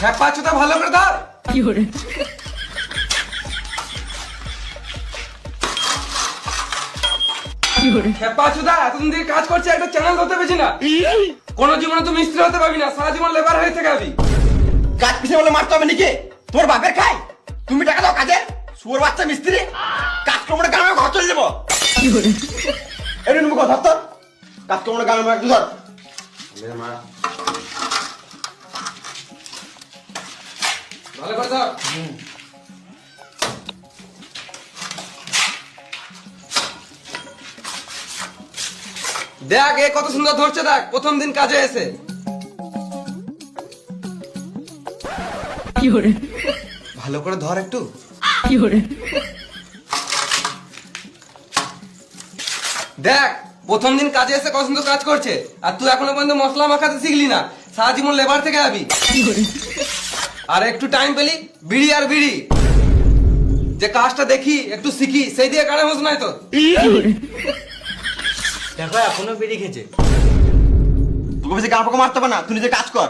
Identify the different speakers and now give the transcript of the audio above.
Speaker 1: খেপা চোদা ভালো করে ধর। খেপা চোদা এতদিন থেকে কাজ করছে, একটা চ্যানেল ধরতে পেরেছি না। কোনো জীবনে তুই মিস্ত্রি হতে পারবি না, সারা জীবন লেবার হয়ে থেকে যাবি।
Speaker 2: কাজ পিছনে বলে মারতে হবে নাকি? তোমার বাপের খাই, তুমি টাকা দাও কাজে। শুয়োর বাচ্চা মিস্ত্রি কাজ করবো না, গ্রামে ঘর চলে যাবো। এটা তুমি কথা ধর, কাজ করবো না গ্রামে একটু ধর।
Speaker 1: ভালো করে ধর। দেখ এ কত সুন্দর ধরছে, দেখ প্রথম দিন কাজে এসে। ভালো করে ধর একটু। দেখ প্রথম দিন কাজে এসে কত সুন্দর কাজ করছে, আর তুই এখনো পর্যন্ত মশলা মাখাতে শিখলি না, সারা জীবন লেবার থেকে যাবি। আর একটু টাইম পেলি বিড়ি আর বিড়ি, যে কাজটা দেখি একটু শিখি, সেই দিয়ে কানে হোস নাই তো।
Speaker 3: দেখো এখনো বেরিয়ে খেয়েছে।
Speaker 2: তোকে বেশি গাঁ পোকা মারতে হবে না, তুই নিজে কাজ কর।